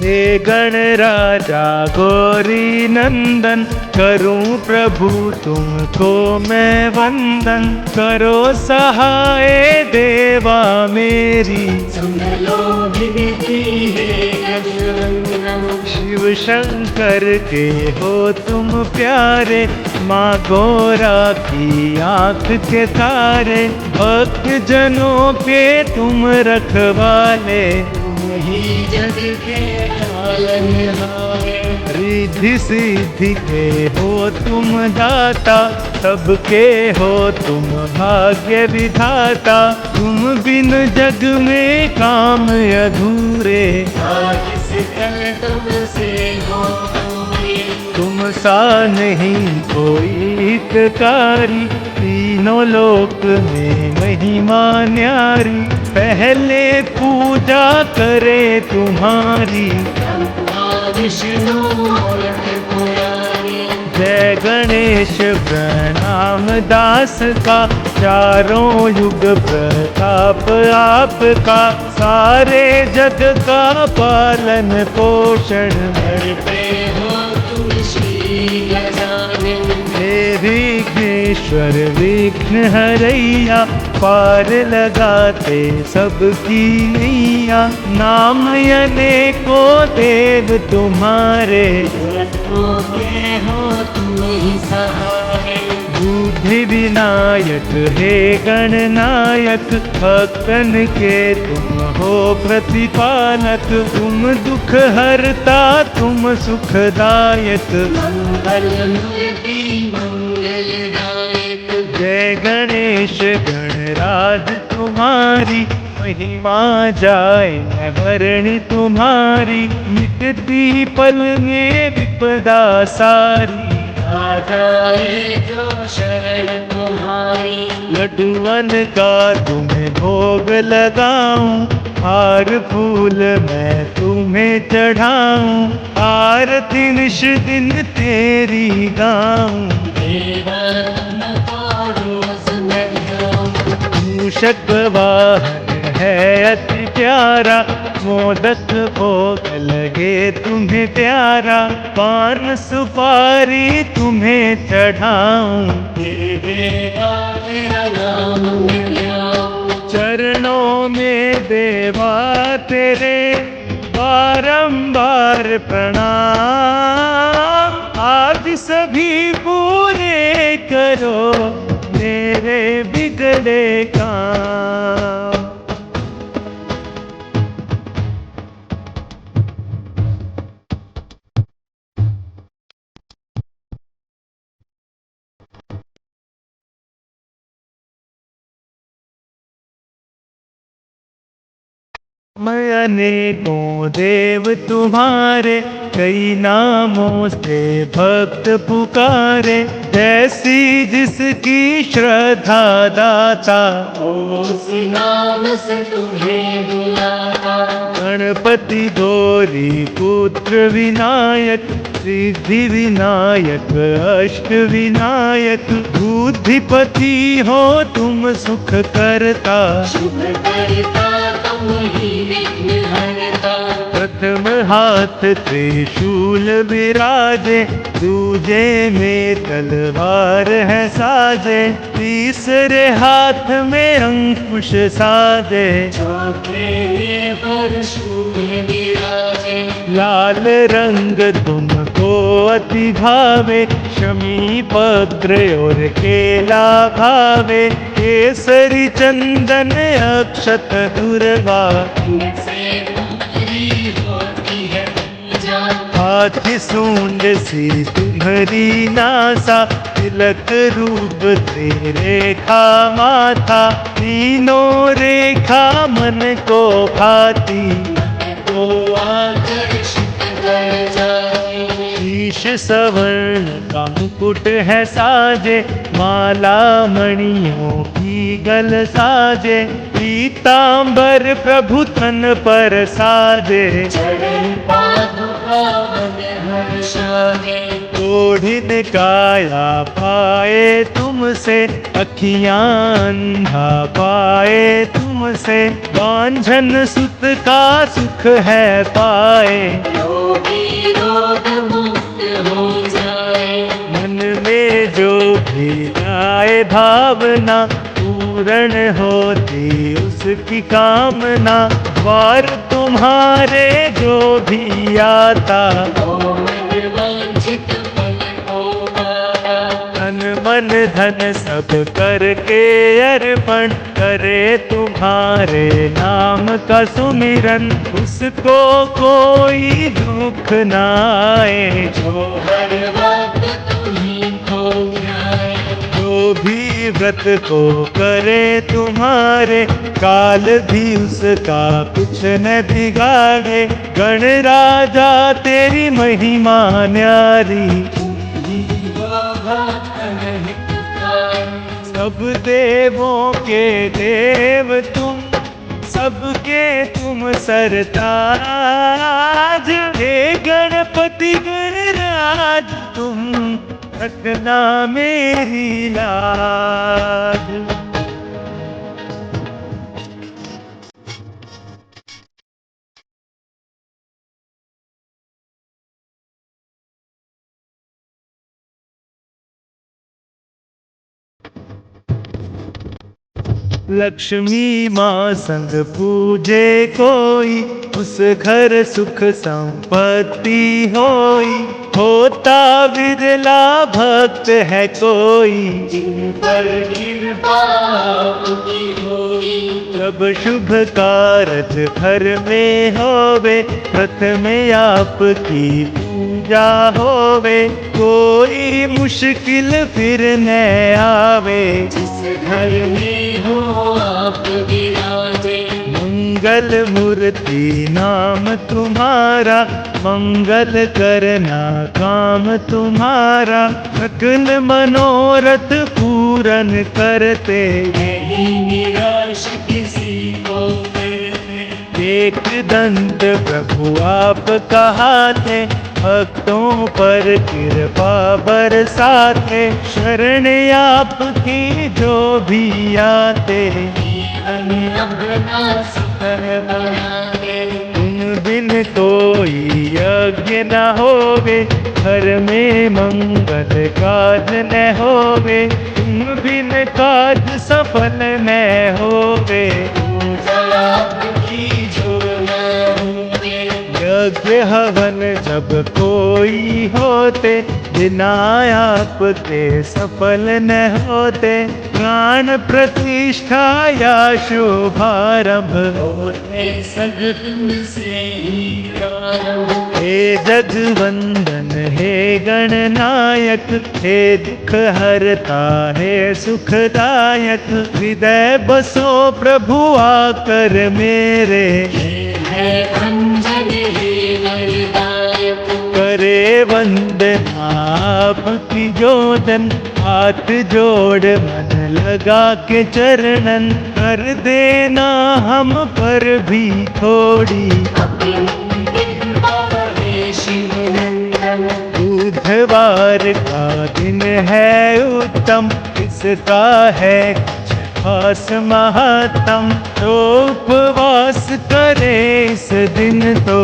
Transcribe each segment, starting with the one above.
हे गणराजा गौरी नंदन, करूं प्रभु तुमको मैं वंदन। करो सहाय देवा मेरी, सुन लो विनती है गणरंजन। शिव शंकर के हो तुम प्यारे, माँ गौरा की आँख के तारे। भक्त जनों पे तुम रखवाले, ही जग के पालनहारे। रिद्धि सिद्धि के हो तुम दाता, सबके हो तुम भाग्य विधाता। तुम बिन जग में काम अधूरे, किस कर तुमसे हो दूरी। तुम सा नहीं कोई हितकारी। तीनों लोक में महिमा न्यारी, पहले पूजा करे तुम्हारी। विष्णु मूर्त पुरारी। जय गणेश प्रणाम दास का, चारों युग प्रताप आपका। सारे जग का पालन पोषण, घर पे हो तुम श्री गजानन। हे विघ्नेश्वर विघ्न हरैया, पार लगाते सबकी नैया। नाम अनेको देव तुम्हारे, के हो तुम ही सहाय। बुद्धि विनायक हे गणनायक, भक्तन के तुम हो प्रतिपालक। तुम दुख हरता तुम सुखदायक, मंगल मूर्ति मंगलदायक। जय गणेश गणराज तुम्हारी। महिमा जाए न वर्णि तुम्हारी, मिटती पल में विपदा सारी। आ जाए जो शरण तुम्हारी। लड्डुअन का तुम्हें भोग लगाऊं, हार फूल मैं तुम्हें चढ़ाऊं। आरती निश दिन तेरी गाऊं, मूषक वाहन है अति प्यारा। मोदक भोग लगे तुम्हें प्यारा, पान सुपारी तुम्हें चढ़ाऊं। चरणों में देवा तेरे बारंबार प्रणाम। आज सभी पूरे करो मेरे बिगड़े काम। मैं अनेकों देव तुम्हारे, कई नामों से भक्त पुकारे। जैसी जिसकी श्रद्धा दाता, उस नाम से तुम्हें बुलाता। गणपति गौरी पुत्र विनायक, सिद्धि विनायक अष्ट विनायक। बुद्धिपति हो तुम सुख करता, शुभ करता तुम ही विघ्न हरता। प्रथम हाथ त्रिशूल विराजे, दूजे में तलवार है साजे। तीसरे हाथ में अंकुश साजे, चौथे पर शूल विराजे। लाल रंग तुमको अति भावे, शमी पत्र और केला भावे। केसरी चंदन अक्षत दुर्वा, हाथी सूंड सी तुम्हारी नासा। तिलक रूप रेखा माथा, तीनों रेखा मन को भाती। तो आकर्षित कर जाए। शीश सवर्ण का मुकुट है साजे, माला मणियों की गल साजे। पीतांबर प्रभु तन पर साजे, चरण पादुका मन हर्षावे। ओढ़िन काया पाए तुमसे, अखियां अंधा पाए तुमसे, बांझन सुत का सुख है पाए, रोगी रोग मुक्त हो जाए। मन में जो भी आए भावना, पूर्ण होती उसकी कामना, द्वार तुम्हारे जो भी आता, ओ मन वांछित फल हो पाया। तन मन धन सब करके अर्पण करे तुम्हारे नाम का सुमिरन, उसको कोई दुख न आए, जो हर वक्त तुम्हीं को ध्याए। जो भी व्रत को करे तुम्हारे, काल भी उसका कुछ न बिगाड़े, गण राजा तेरी महिमा न्यारी, सब देवों के देव तुम, सबके तुम सरताज, हे गणपति गणराज तुम, रखना मेरी लाज। लक्ष्मी माँ संग पूजे कोई, उस घर सुख संपत्ति होई, होता विरला भक्त है कोई, जिन पर कृपा आपकी होई। जब शुभ कारज घर में होवे, प्रथम आपकी पूजा होवे, कोई मुश्किल फिर न आवे, जिस घर में हो आप विराजे। मंगल मूर्ति नाम तुम्हारा, मंगल करना काम तुम्हारा, सकल मनोरथ पूरन करते, नहीं निराश किसी को करते। एक दंत प्रभु आप कहाते, भक्तों पर कृपा बरसाते, शरण आपकी जो भी आते, अपना सुकर बनावे। तुम बिन कोई यज्ञ न होवे, घर में मंगल काज न होवे, तुम बिन काज सफल न होवे, पूजा आपकी जो न होवे। यज्ञ हवन जब कोई होते, बिना आपके सफल न होते, प्राण प्रतिष्ठा या शुभारंभ होते सगुन से ही प्रारंभ। हे जगवंदन हे गणनायक, हे दुख हरता हे सुखदायक, हृदय बसो प्रभु आकर मेरे, है अंजन हे वरदायक। करे वंदना आपकी जोदन, हाथ जोड़ मन लगा के चरणन, कर देना हम पर भी थोड़ी, अपनी कृपा हे शिव नंदन। बुधवार का दिन है उत्तम, इसका है कुछ खास महत्तम, तो उपवास करे इस दिन तो,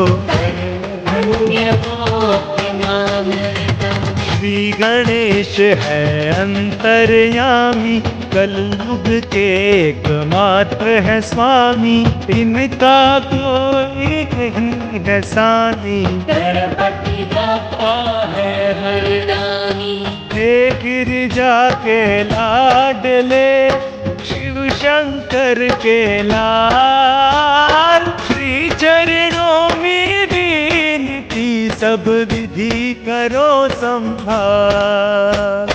धन्य हो अपना नृतम। श्री गणेश है अंतर्यामी, कलयुग के एकमात्र है स्वामी, इनका कोई नहीं है सानी, गणपति बप्पा है हरदानी। हे गिरिजा के लाडले, शिव शंकर के लाल, श्री चरणों में विनती सब विधि करो संभाल।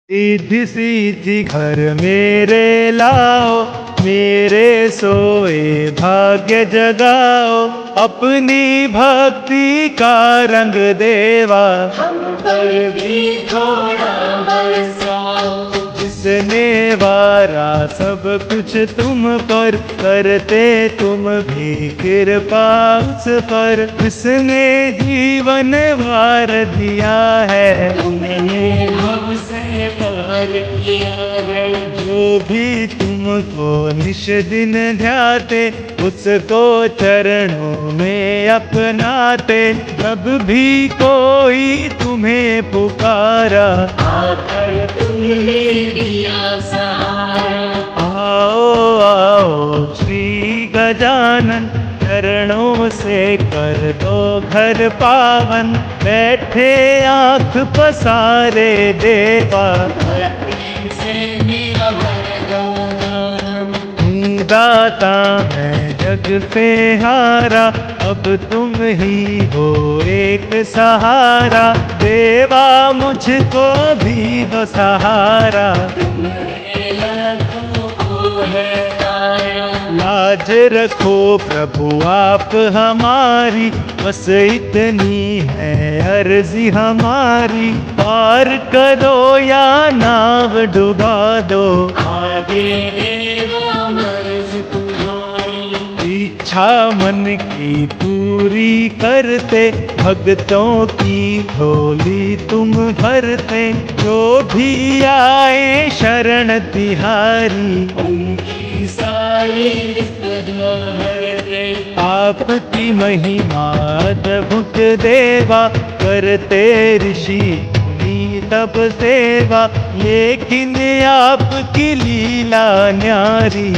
सीधी सीधी घर मेरे लाओ, मेरे सोए भाग्य जगाओ, अपनी भक्ति का रंग देवा हम पर भी थोड़ा बरसाओ। जिसने वारा सब कुछ तुम पर, करते तुम भी कृपा उस पर। जिसने जीवन वार दिया है, तुमने हमसे प्यार किया है। जो भी तुमको निश दिन ध्याते, उसको चरणों में अपनाते। जब भी कोई तुम्हें पुकारा, आकर तुमने दिया सहारा। आओ आओ श्री गजानन, चरणों से कर दो घर पावन। बैठे आँख पसारे देवा, से मेरा वरदान। दाता मैं जग से हारा, अब तुम ही हो एक सहारा। देवा मुझको भी दो सहारा, तुम्हारे लाखों को है ताया। लाज रखो प्रभु आप हमारी, बस इतनी है अर्जी हमारी। पार करो या नाव डुबा दो, आगे देवा मर्ज तुम्हारी। इच्छा मन की पूरी करते, भक्तों की झोली तुम भरते। जो भी आए शरण तिहारी, उनकी सारी विपदा हरते। आपकी महिमा अद्भुत देवा, करते ऋषि मुनि तब सेवा। लेकिन आपकी लीला न्यारी,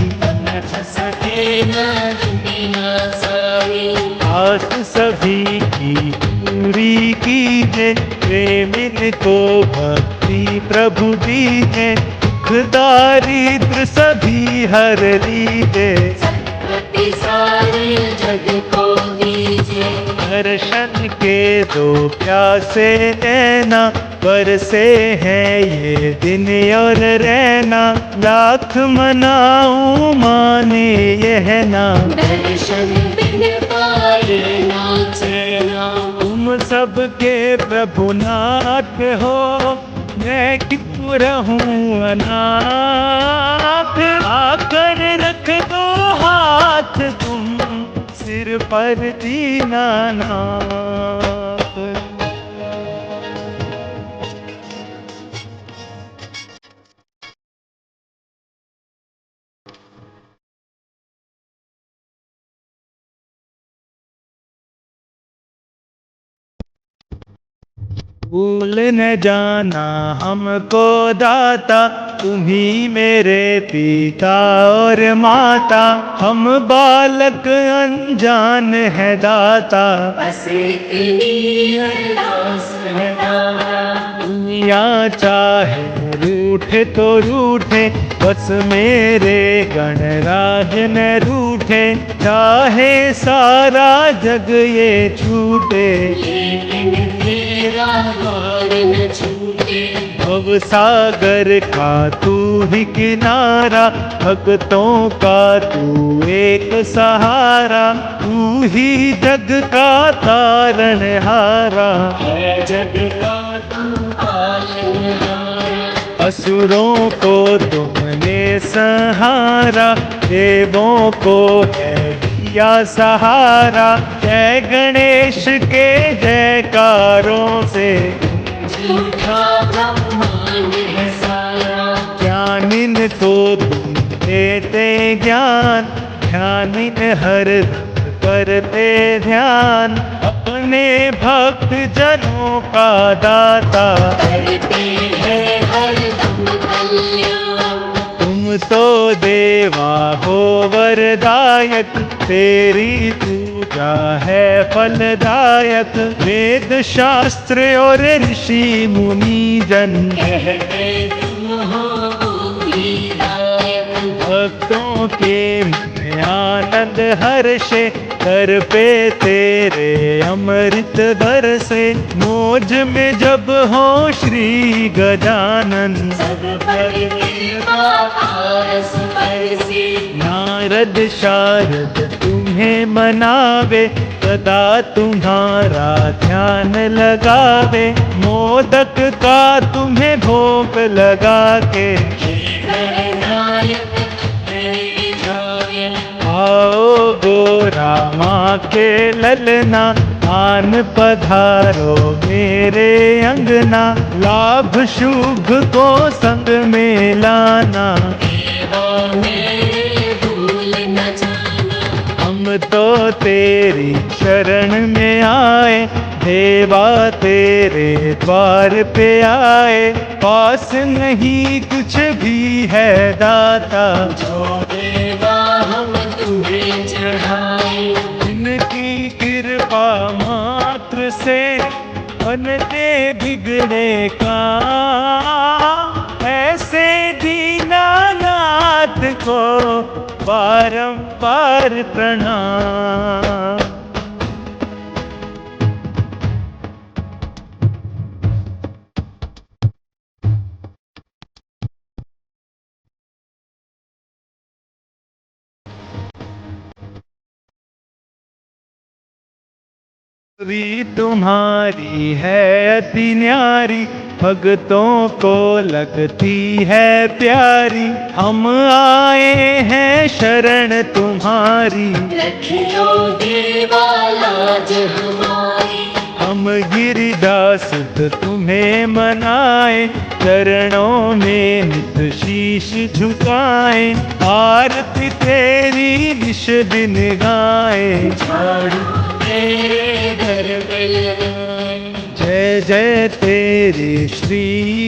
सके न दुनिया सारी। आस सभी की पूरी कीजे, प्रेमिन को भक्ति प्रभु दीजे। दुख दारिद्र सभी हर लीजे, सत्पति सारे जग को दीजिए। दर्शन के दो प्यासे नैना, बरसे हैं ये दिन और रहना। लाख मनाऊं माने यह ना, दर्शन बिन पाए ना चैना। तुम सबके प्रभु नाथ हो, मैं क्यों रहूं अनाथ। आकर रख दो हाथ तुम सिर पर दीनानाथ। भूल न जाना हमको दाता, तुम ही मेरे पिता और माता। हम बालक अनजान है दाता, बस इतनी अरदास है तारा। दुनिया चाहे रूठे तो रूठे, बस मेरे गणराज न रूठे। चाहे सारा जग ये छूटे, लेकिन तेरा द्वार न छूटे। भव सागर का तू ही किनारा, भक्तों का तू एक सहारा। तू ही जग का तारणहारा, है जग का तू पालनहारा। असुरों को तुमने संहारा, देवों को है दिया सहारा। जय गणेश के जयकारों से, झूठा ब्रह्मांड है सारा। ज्ञानिन तो तुम देते ज्ञान, ध्यानिन हर करते ध्यान। अपने भक्त जनों का दाता, करते हैं हर दम कल्याण। तुम तो देवा हो वरदायक, तेरी पूजा है फलदायक। वेद शास्त्र और ऋषि मुनि जन, कहते तुम हो बुद्धिदायक। भक्तों के आनंद हर्षे कर पे तेरे अमृत बरसे। मोज में जब हो श्री गजानन सब पर कृपा पारस बरसे। नारद शारद तुम्हें मनावे सदा तुम्हारा ध्यान लगावे। मोदक का तुम्हें भोग लगा के गणनायक तेरी गावे। आओ गोरा माँ के ललना आन पधारो मेरे अंगना। लाभ शुभ को संग में लाना देवा मेरे भूल न जाना। हम तो तेरी शरण में आए देवा तेरे द्वार पे आए। पास नहीं कुछ भी है दाता जो देवा हम तुम्हें चढ़ाए। इनकी कृपा मात्र से बनते बिगड़े का। ऐसे दीनानाथ को बारंबार प्रणाम। री तुम्हारी है अति न्यारी भक्तों को लगती है प्यारी। हम आए हैं शरण तुम्हारी रखियो देवा लाज हमारी। हम गिरिदास तुम्हें मनाए चरणों में नित शीश झुकाए। आरती तेरी निश दिन गाए झाड़ू तेरे घर पे लगाए। जय जय तेरे श्री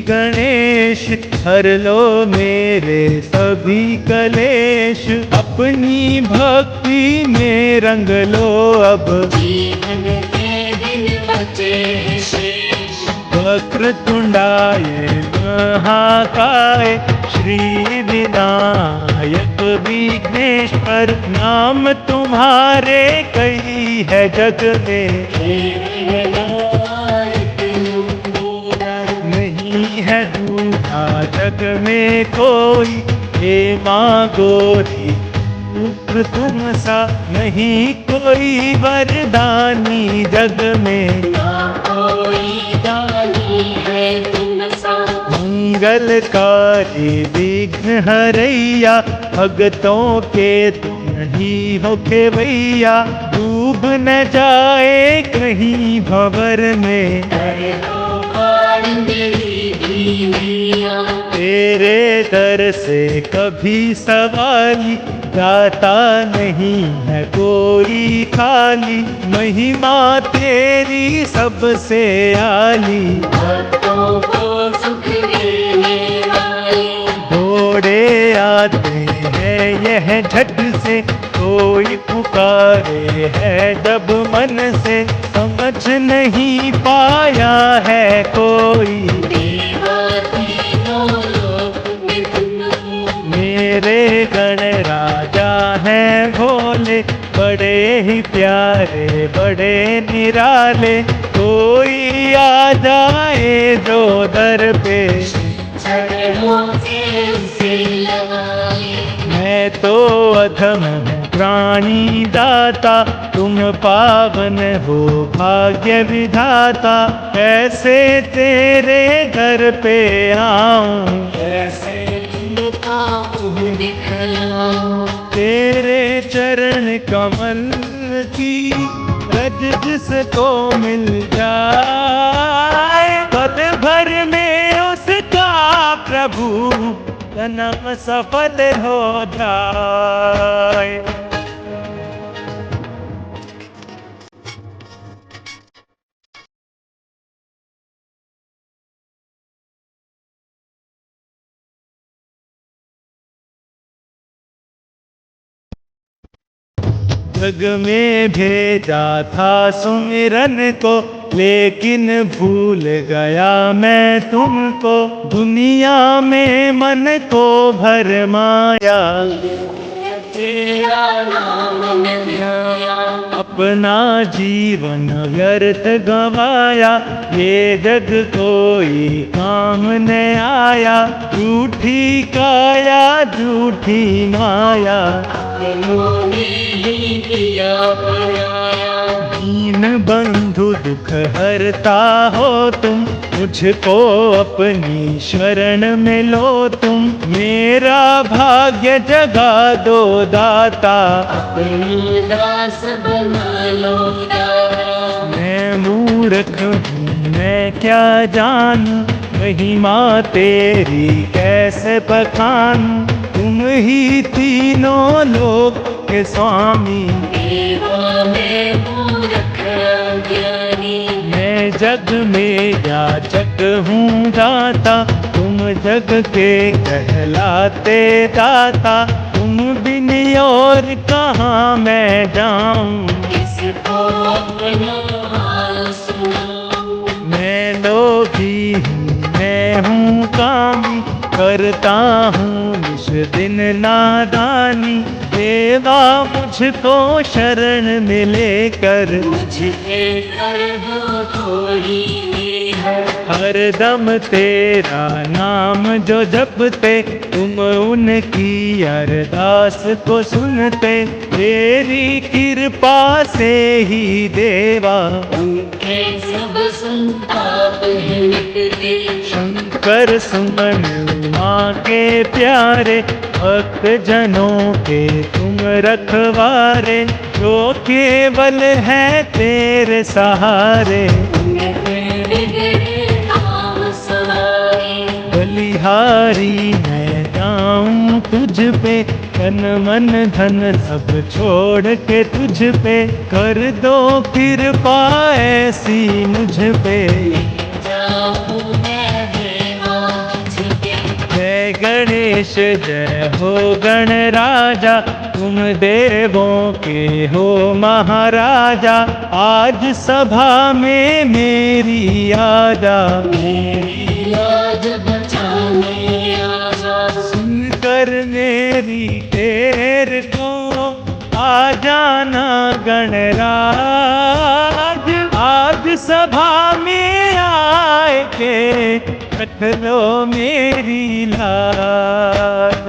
गणेश हर लो मेरे सभी कलेश। अपनी भक्ति में रंग लो अब जीवन के दिन बचे हैं शेष। वक्र तुंडाय महाकाय श्री विनायक विघ्नेश्वर। नाम तुम्हारे कई है जग में नहीं है दूसरा जग में कोई। हे माँ गोरी पुत्र तुम सा नहीं कोई वरदानी जग में। कोई दानी है तुम सा। मंगलकारी विघ्न हरैया भक्तों के तुम ही हो खेवैया। डूब न जाए कहीं भंवर में तेरे दर से कभी सवाली। गाता नहीं है कोई खाली महिमा तेरी सबसे आली। भक्तों को सुख देने वाली। घोड़े आते हैं यह झट से कोई पुकारे है जब मन से। समझ नहीं पाया है कोई देवा तीनों लोक में तुम हो। मेरे गण राजा हैं भोले बड़े ही प्यारे बड़े निराले। कोई आ जाए जो दर पे चरणों से उसे लगाए। मैं तो अधम हूँ प्राणी दाता तुम पावन हो भाग्य विधाता। कैसे तेरे घर पे आऊं कैसे तुमका मुँह दिखलाऊं। तेरे चरण कमल की रज जिसको मिल जाए। पद भर में उसका प्रभु जन्म सफल हो जाए। जग में भेजा था सुमिरन को लेकिन भूल गया मैं तुमको। दुनिया में मन को भरमाया तेरा नाम मिल गया। अपना जीवन व्यर्थ गवाया, ये जग कोई काम न आया। झूठी काया झूठी माया, अपनों ने ही किया पराया। दीन बंधु दुख हरता हो तुम, मुझको अपनी शरण में लो तुम। मेरा भाग्य जगा दो दाता, अपनी दास बना लो दाता। मैं मूर्ख हूँ मैं क्या जानूं, महिमा तेरी कैसे बखानूं। तुम ही तीनों लोक के स्वामी, देवा में मूर्ख ज्ञानी। मैं जग में याचक हूँ दाता, तुम जग के कहलाते दाता। तुम बिन और कहाँ मैं जाऊँ, किसको अपना हाल सुनाऊं। मैं लोभी हूँ मैं हूँ कामी, करता हूँ निश दिन नादानी। देवा मुझको शरण में लेकर, मुझे कर दो थोड़ी मेहर। हरदम तेरा नाम जो जपते, तुम उनकी अरदास को सुनते। तेरी कृपा से ही देवा, उनके सब संताप मिटते। शंकर सुमन उमा के प्यारे, भक्त जनों के तुम रखवारे। जो केवल है तेरे सहारे, बिगड़े काम सवारे। बलिहारी मैं जाऊं तुझ पे, तन मन धन सब छोड़ के तुझ पे। कर दो कृपा ऐसी मुझ पे, जाऊं मैं देवा तुझपे। जय गणेश जय हो गणराजा, तुम देवों के हो महाराजा। आज सभा में मेरी आजा, मेरी लाज बचाने आजा। सुनकर मेरी टेर को आ जाना गणराज। आज सभा में आए के रख लो मेरी लाज।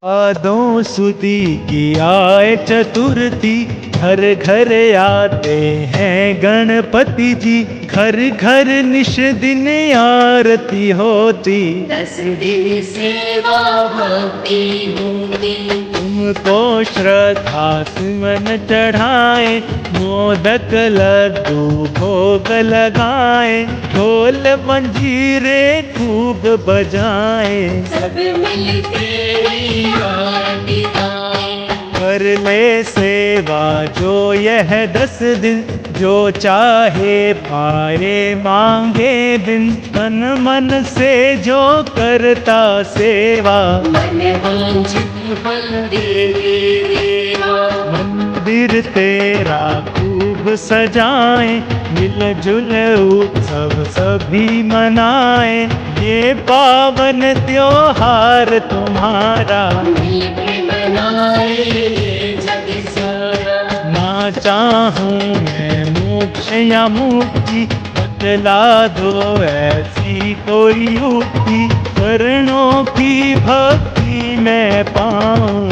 आदों सुदी की आए चतुर्थी, घर घर आते हैं गणपति जी। घर घर निश दिन आरती होती, 10 दिन सेवा भक्ति होती। तुमको श्रद्धा सुमन चढ़ाए, मोदक लड्डू भोग लगाए। ढोल मंजीरे खूब बजाए, सब मिलके आरती गाएं। कर ले सेवा जो यह 10 दिन, जो चाहे पाए मांगे दिन। तन मन से जो करता सेवा, मन वांछित फल देते देवा। मंदिर तेरा खूब सजाए, मिलजुल उत्सव सभी मनाए। ये पावन त्योहार तुम्हारा, मिलके मनाए जग सारा। ना चाहूं मैं मोक्ष या मुक्ति, बतला दो ऐसी कोई युक्ति। चरणों की भक्ति मैं पाऊं,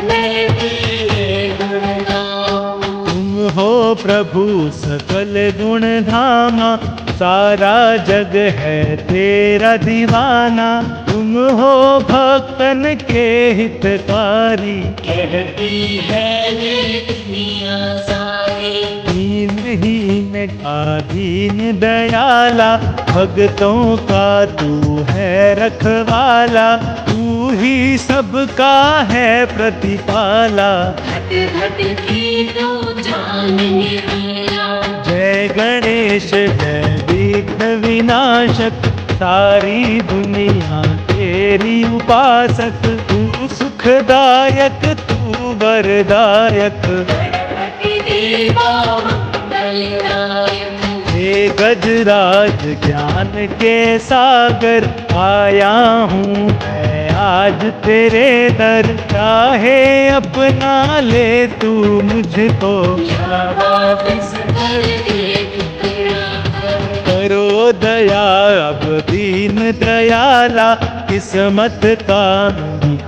मैं तेरे गुण गाऊं। तुम हो प्रभु सकल गुण धामा। सारा जग है तेरा दीवाना, तुम हो भक्तन के हितकारी। कहती है ये दुनिया सारी, दीनहीन का दीन दयाला, भक्तों का तू है रखवाला। तू ही सबका है प्रतिपाला, घट घट की तू जान निराला। जय गणेश जय विघ्न विनाशक, सारी दुनिया तेरी उपासक। तू सुख सुखदायक तू वरदायक। गणपति देवा मंगलदायक। हे गजराज ज्ञान के सागर आया हूँ मैं आज तेरे दर। चाहे अपना ले तू मुझको, या वापस कर दे टुकड़ा कर। करो दया अब दीन दयाला, किस्मत का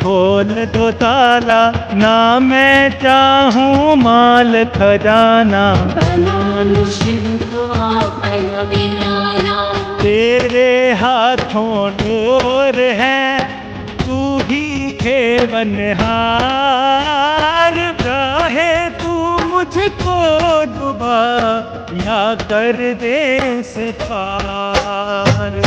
खोल दो ताला। ना मैं चाहूँ माल खजाना, बनानु शिव को अपना बिनाना। तेरे हाथों डोर है तू ही खेवनहार। चाहे तू मुझको डुबा या कर दे इस पार।